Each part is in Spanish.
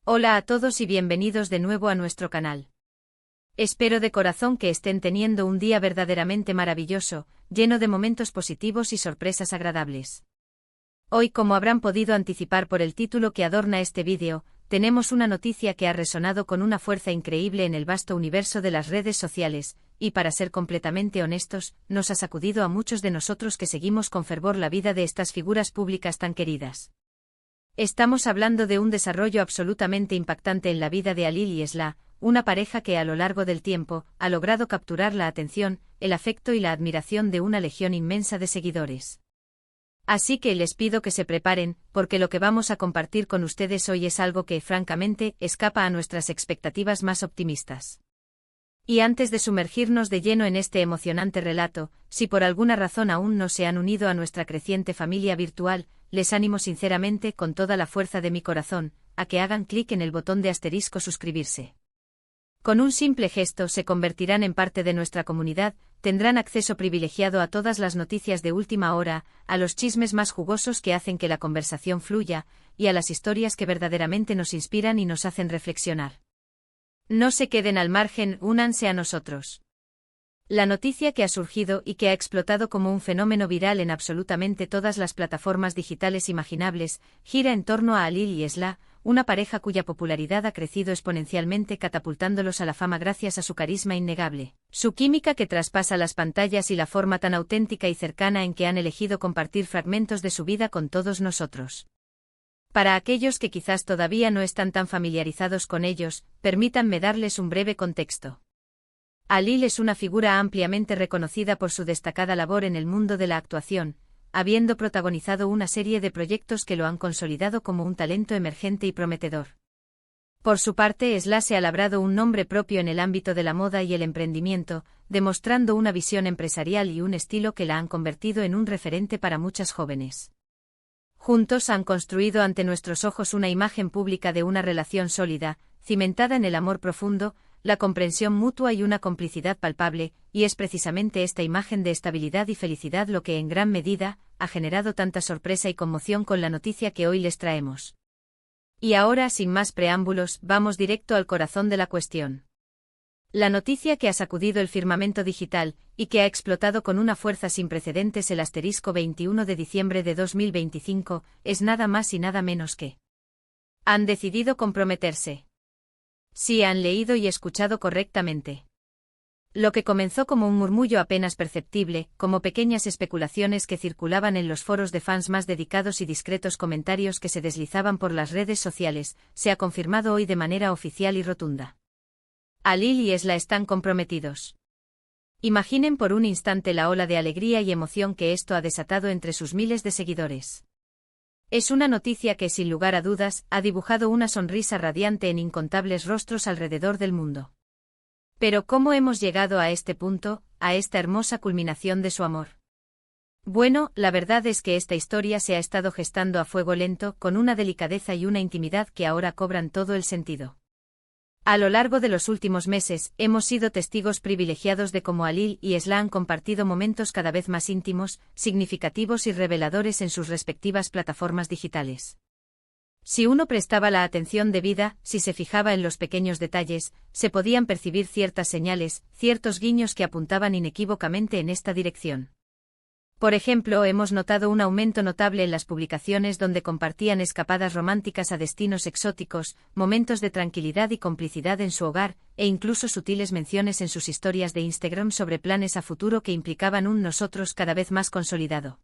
Hola a todos y bienvenidos de nuevo a nuestro canal. Espero de corazón que estén teniendo un día verdaderamente maravilloso, lleno de momentos positivos y sorpresas agradables. Hoy, como habrán podido anticipar por el título que adorna este vídeo, tenemos una noticia que ha resonado con una fuerza increíble en el vasto universo de las redes sociales, y para ser completamente honestos, nos ha sacudido a muchos de nosotros que seguimos con fervor la vida de estas figuras públicas tan queridas. Estamos hablando de un desarrollo absolutamente impactante en la vida de Halil y Esla, una pareja que a lo largo del tiempo ha logrado capturar la atención, el afecto y la admiración de una legión inmensa de seguidores. Así que les pido que se preparen, porque lo que vamos a compartir con ustedes hoy es algo que, francamente, escapa a nuestras expectativas más optimistas. Y antes de sumergirnos de lleno en este emocionante relato, si por alguna razón aún no se han unido a nuestra creciente familia virtual, les animo sinceramente, con toda la fuerza de mi corazón, a que hagan clic en el botón de asterisco suscribirse. Con un simple gesto se convertirán en parte de nuestra comunidad, tendrán acceso privilegiado a todas las noticias de última hora, a los chismes más jugosos que hacen que la conversación fluya, y a las historias que verdaderamente nos inspiran y nos hacen reflexionar. No se queden al margen, únanse a nosotros. La noticia que ha surgido y que ha explotado como un fenómeno viral en absolutamente todas las plataformas digitales imaginables, gira en torno a Halil y Esla, una pareja cuya popularidad ha crecido exponencialmente catapultándolos a la fama gracias a su carisma innegable, su química que traspasa las pantallas y la forma tan auténtica y cercana en que han elegido compartir fragmentos de su vida con todos nosotros. Para aquellos que quizás todavía no están tan familiarizados con ellos, permítanme darles un breve contexto. Halil es una figura ampliamente reconocida por su destacada labor en el mundo de la actuación, habiendo protagonizado una serie de proyectos que lo han consolidado como un talento emergente y prometedor. Por su parte, Esla se ha labrado un nombre propio en el ámbito de la moda y el emprendimiento, demostrando una visión empresarial y un estilo que la han convertido en un referente para muchas jóvenes. Juntos han construido ante nuestros ojos una imagen pública de una relación sólida, cimentada en el amor profundo, la comprensión mutua y una complicidad palpable, y es precisamente esta imagen de estabilidad y felicidad lo que en gran medida ha generado tanta sorpresa y conmoción con la noticia que hoy les traemos. Y ahora, sin más preámbulos, vamos directo al corazón de la cuestión. La noticia que ha sacudido el firmamento digital, y que ha explotado con una fuerza sin precedentes el asterisco 21 de diciembre de 2025, es nada más y nada menos que: han decidido comprometerse. Sí, han leído y escuchado correctamente. Lo que comenzó como un murmullo apenas perceptible, como pequeñas especulaciones que circulaban en los foros de fans más dedicados y discretos comentarios que se deslizaban por las redes sociales, se ha confirmado hoy de manera oficial y rotunda. Halil y Esla están comprometidos. Imaginen por un instante la ola de alegría y emoción que esto ha desatado entre sus miles de seguidores. Es una noticia que, sin lugar a dudas, ha dibujado una sonrisa radiante en incontables rostros alrededor del mundo. Pero ¿cómo hemos llegado a este punto, a esta hermosa culminación de su amor? Bueno, la verdad es que esta historia se ha estado gestando a fuego lento, con una delicadeza y una intimidad que ahora cobran todo el sentido. A lo largo de los últimos meses, hemos sido testigos privilegiados de cómo Halil y Esla han compartido momentos cada vez más íntimos, significativos y reveladores en sus respectivas plataformas digitales. Si uno prestaba la atención debida, si se fijaba en los pequeños detalles, se podían percibir ciertas señales, ciertos guiños que apuntaban inequívocamente en esta dirección. Por ejemplo, hemos notado un aumento notable en las publicaciones donde compartían escapadas románticas a destinos exóticos, momentos de tranquilidad y complicidad en su hogar, e incluso sutiles menciones en sus historias de Instagram sobre planes a futuro que implicaban un nosotros cada vez más consolidado.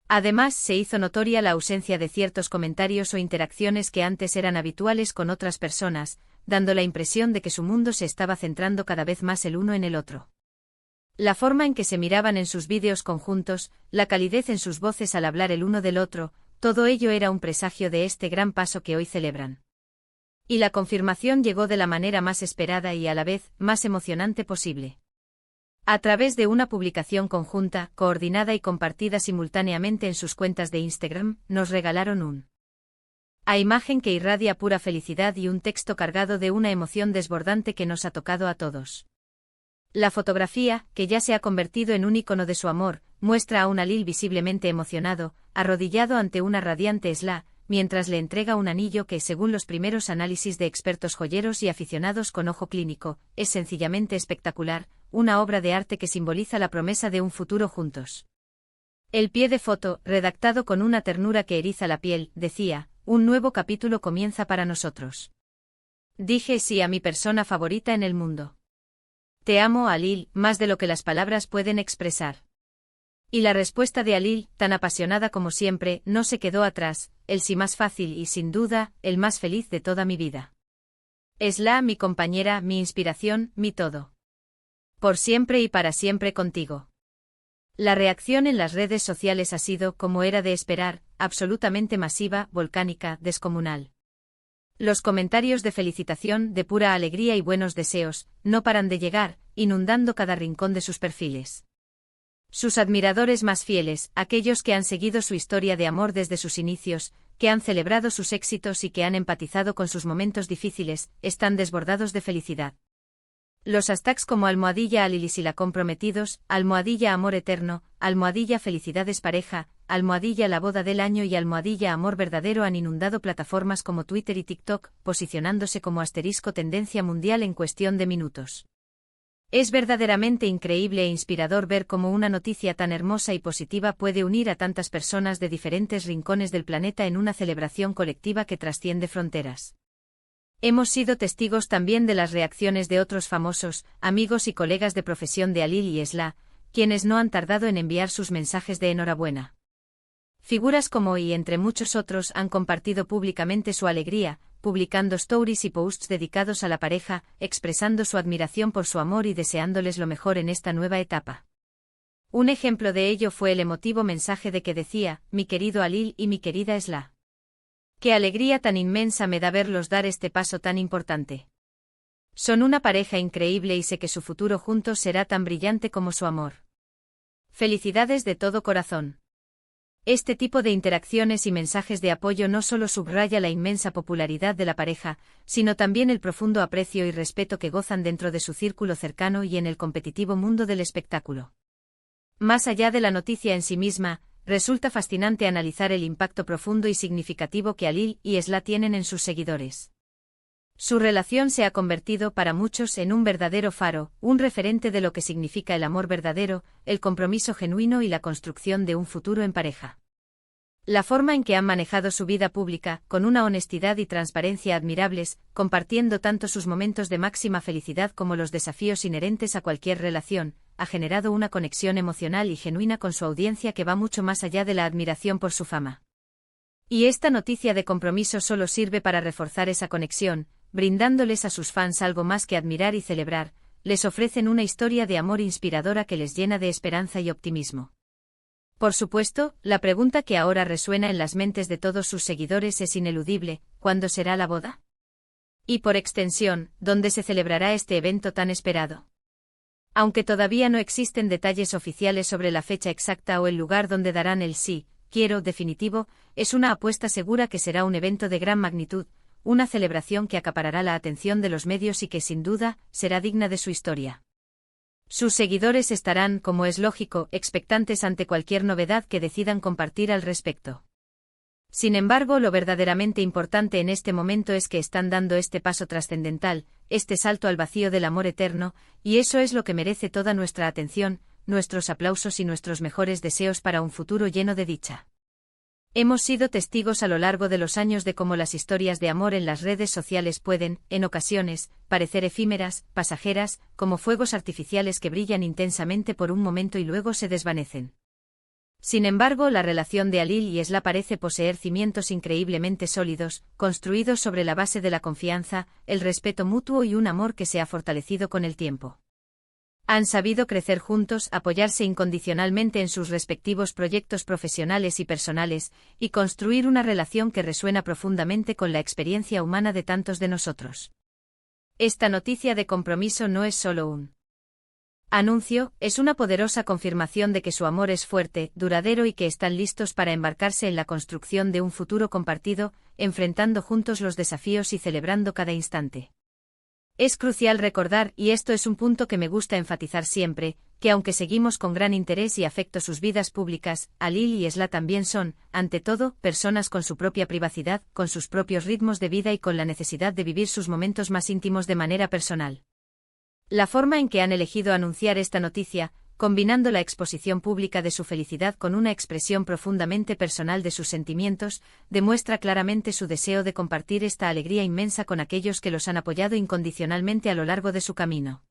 Además, se hizo notoria la ausencia de ciertos comentarios o interacciones que antes eran habituales con otras personas, dando la impresión de que su mundo se estaba centrando cada vez más el uno en el otro. La forma en que se miraban en sus vídeos conjuntos, la calidez en sus voces al hablar el uno del otro, todo ello era un presagio de este gran paso que hoy celebran. Y la confirmación llegó de la manera más esperada y a la vez más emocionante posible. A través de una publicación conjunta, coordinada y compartida simultáneamente en sus cuentas de Instagram, nos regalaron a imagen que irradia pura felicidad y un texto cargado de una emoción desbordante que nos ha tocado a todos. La fotografía, que ya se ha convertido en un icono de su amor, muestra a un Halil visiblemente emocionado, arrodillado ante una radiante Esla, mientras le entrega un anillo que, según los primeros análisis de expertos joyeros y aficionados con ojo clínico, es sencillamente espectacular, una obra de arte que simboliza la promesa de un futuro juntos. El pie de foto, redactado con una ternura que eriza la piel, decía: un nuevo capítulo comienza para nosotros. Dije sí a mi persona favorita en el mundo. Te amo, Alil, más de lo que las palabras pueden expresar. Y la respuesta de Alil, tan apasionada como siempre, no se quedó atrás: el sí más fácil y, sin duda, el más feliz de toda mi vida. Esla, mi compañera, mi inspiración, mi todo. Por siempre y para siempre contigo. La reacción en las redes sociales ha sido, como era de esperar, absolutamente masiva, volcánica, descomunal. Los comentarios de felicitación, de pura alegría y buenos deseos, no paran de llegar, inundando cada rincón de sus perfiles. Sus admiradores más fieles, aquellos que han seguido su historia de amor desde sus inicios, que han celebrado sus éxitos y que han empatizado con sus momentos difíciles, están desbordados de felicidad. Los hashtags como @Alilisila comprometidos, @amor eterno, @felicidades pareja, @la boda del año y @amor verdadero han inundado plataformas como Twitter y TikTok, posicionándose como asterisco tendencia mundial en cuestión de minutos. Es verdaderamente increíble e inspirador ver cómo una noticia tan hermosa y positiva puede unir a tantas personas de diferentes rincones del planeta en una celebración colectiva que trasciende fronteras. Hemos sido testigos también de las reacciones de otros famosos, amigos y colegas de profesión de Alil y Esla, quienes no han tardado en enviar sus mensajes de enhorabuena. Figuras como y entre muchos otros han compartido públicamente su alegría, publicando stories y posts dedicados a la pareja, expresando su admiración por su amor y deseándoles lo mejor en esta nueva etapa. Un ejemplo de ello fue el emotivo mensaje de que decía: mi querido Alil y mi querida Esla. Qué alegría tan inmensa me da verlos dar este paso tan importante. Son una pareja increíble y sé que su futuro juntos será tan brillante como su amor. Felicidades de todo corazón. Este tipo de interacciones y mensajes de apoyo no solo subraya la inmensa popularidad de la pareja, sino también el profundo aprecio y respeto que gozan dentro de su círculo cercano y en el competitivo mundo del espectáculo. Más allá de la noticia en sí misma, resulta fascinante analizar el impacto profundo y significativo que Alil y Esla tienen en sus seguidores. Su relación se ha convertido para muchos en un verdadero faro, un referente de lo que significa el amor verdadero, el compromiso genuino y la construcción de un futuro en pareja. La forma en que han manejado su vida pública, con una honestidad y transparencia admirables, compartiendo tanto sus momentos de máxima felicidad como los desafíos inherentes a cualquier relación, ha generado una conexión emocional y genuina con su audiencia que va mucho más allá de la admiración por su fama. Y esta noticia de compromiso solo sirve para reforzar esa conexión, brindándoles a sus fans algo más que admirar y celebrar, les ofrecen una historia de amor inspiradora que les llena de esperanza y optimismo. Por supuesto, la pregunta que ahora resuena en las mentes de todos sus seguidores es ineludible: ¿cuándo será la boda? Y por extensión, ¿dónde se celebrará este evento tan esperado? Aunque todavía no existen detalles oficiales sobre la fecha exacta o el lugar donde darán el sí, quiero definitivo, es una apuesta segura que será un evento de gran magnitud, una celebración que acaparará la atención de los medios y que sin duda será digna de su historia. Sus seguidores estarán, como es lógico, expectantes ante cualquier novedad que decidan compartir al respecto. Sin embargo, lo verdaderamente importante en este momento es que están dando este paso trascendental, este salto al vacío del amor eterno, y eso es lo que merece toda nuestra atención, nuestros aplausos y nuestros mejores deseos para un futuro lleno de dicha. Hemos sido testigos a lo largo de los años de cómo las historias de amor en las redes sociales pueden, en ocasiones, parecer efímeras, pasajeras, como fuegos artificiales que brillan intensamente por un momento y luego se desvanecen. Sin embargo, la relación de Alil y Esla parece poseer cimientos increíblemente sólidos, construidos sobre la base de la confianza, el respeto mutuo y un amor que se ha fortalecido con el tiempo. Han sabido crecer juntos, apoyarse incondicionalmente en sus respectivos proyectos profesionales y personales, y construir una relación que resuena profundamente con la experiencia humana de tantos de nosotros. Esta noticia de compromiso no es solo un anuncio, es una poderosa confirmación de que su amor es fuerte, duradero y que están listos para embarcarse en la construcción de un futuro compartido, enfrentando juntos los desafíos y celebrando cada instante. Es crucial recordar, y esto es un punto que me gusta enfatizar siempre, que aunque seguimos con gran interés y afecto sus vidas públicas, Alil y Esla también son, ante todo, personas con su propia privacidad, con sus propios ritmos de vida y con la necesidad de vivir sus momentos más íntimos de manera personal. La forma en que han elegido anunciar esta noticia, combinando la exposición pública de su felicidad con una expresión profundamente personal de sus sentimientos, demuestra claramente su deseo de compartir esta alegría inmensa con aquellos que los han apoyado incondicionalmente a lo largo de su camino.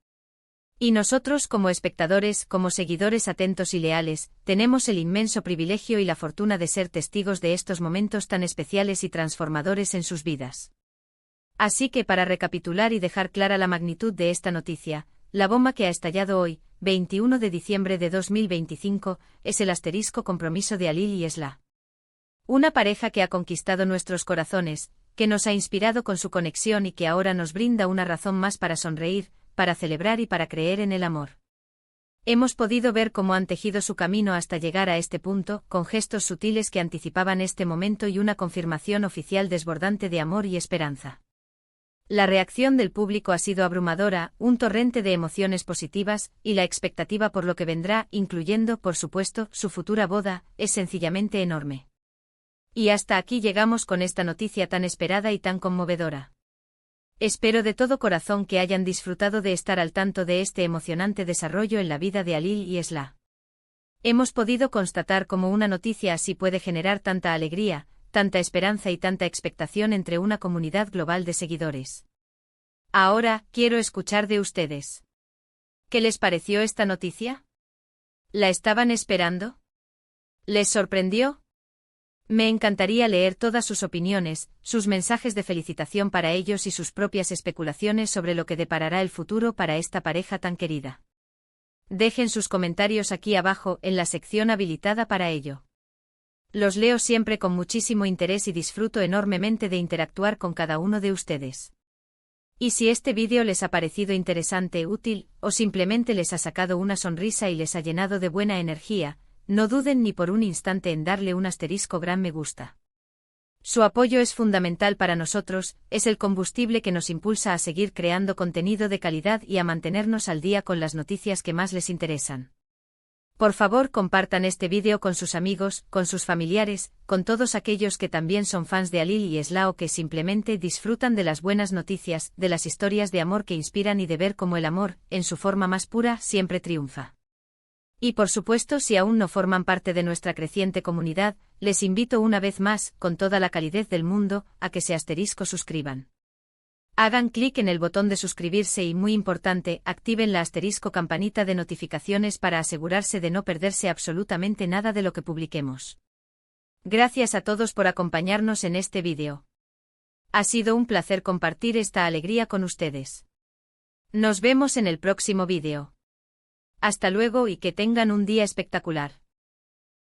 Y nosotros, como espectadores, como seguidores atentos y leales, tenemos el inmenso privilegio y la fortuna de ser testigos de estos momentos tan especiales y transformadores en sus vidas. Así que para recapitular y dejar clara la magnitud de esta noticia, la bomba que ha estallado hoy, 21 de diciembre de 2025, es el asterisco compromiso de Alil y Esla. Una pareja que ha conquistado nuestros corazones, que nos ha inspirado con su conexión y que ahora nos brinda una razón más para sonreír, para celebrar y para creer en el amor. Hemos podido ver cómo han tejido su camino hasta llegar a este punto, con gestos sutiles que anticipaban este momento y una confirmación oficial desbordante de amor y esperanza. La reacción del público ha sido abrumadora, un torrente de emociones positivas, y la expectativa por lo que vendrá, incluyendo, por supuesto, su futura boda, es sencillamente enorme. Y hasta aquí llegamos con esta noticia tan esperada y tan conmovedora. Espero de todo corazón que hayan disfrutado de estar al tanto de este emocionante desarrollo en la vida de Alil y Esla. Hemos podido constatar cómo una noticia así puede generar tanta alegría, tanta esperanza y tanta expectación entre una comunidad global de seguidores. Ahora, quiero escuchar de ustedes. ¿Qué les pareció esta noticia? ¿La estaban esperando? ¿Les sorprendió? Me encantaría leer todas sus opiniones, sus mensajes de felicitación para ellos y sus propias especulaciones sobre lo que deparará el futuro para esta pareja tan querida. Dejen sus comentarios aquí abajo en la sección habilitada para ello. Los leo siempre con muchísimo interés y disfruto enormemente de interactuar con cada uno de ustedes. Y si este vídeo les ha parecido interesante, útil, o simplemente les ha sacado una sonrisa y les ha llenado de buena energía, no duden ni por un instante en darle un asterisco gran me gusta. Su apoyo es fundamental para nosotros, es el combustible que nos impulsa a seguir creando contenido de calidad y a mantenernos al día con las noticias que más les interesan. Por favor, compartan este vídeo con sus amigos, con sus familiares, con todos aquellos que también son fans de Alil y Esla o que simplemente disfrutan de las buenas noticias, de las historias de amor que inspiran y de ver cómo el amor, en su forma más pura, siempre triunfa. Y por supuesto, si aún no forman parte de nuestra creciente comunidad, les invito una vez más, con toda la calidez del mundo, a que se suscriban. Hagan clic en el botón de suscribirse y, muy importante, activen la campanita de notificaciones para asegurarse de no perderse absolutamente nada de lo que publiquemos. Gracias a todos por acompañarnos en este vídeo. Ha sido un placer compartir esta alegría con ustedes. Nos vemos en el próximo vídeo. Hasta luego y que tengan un día espectacular.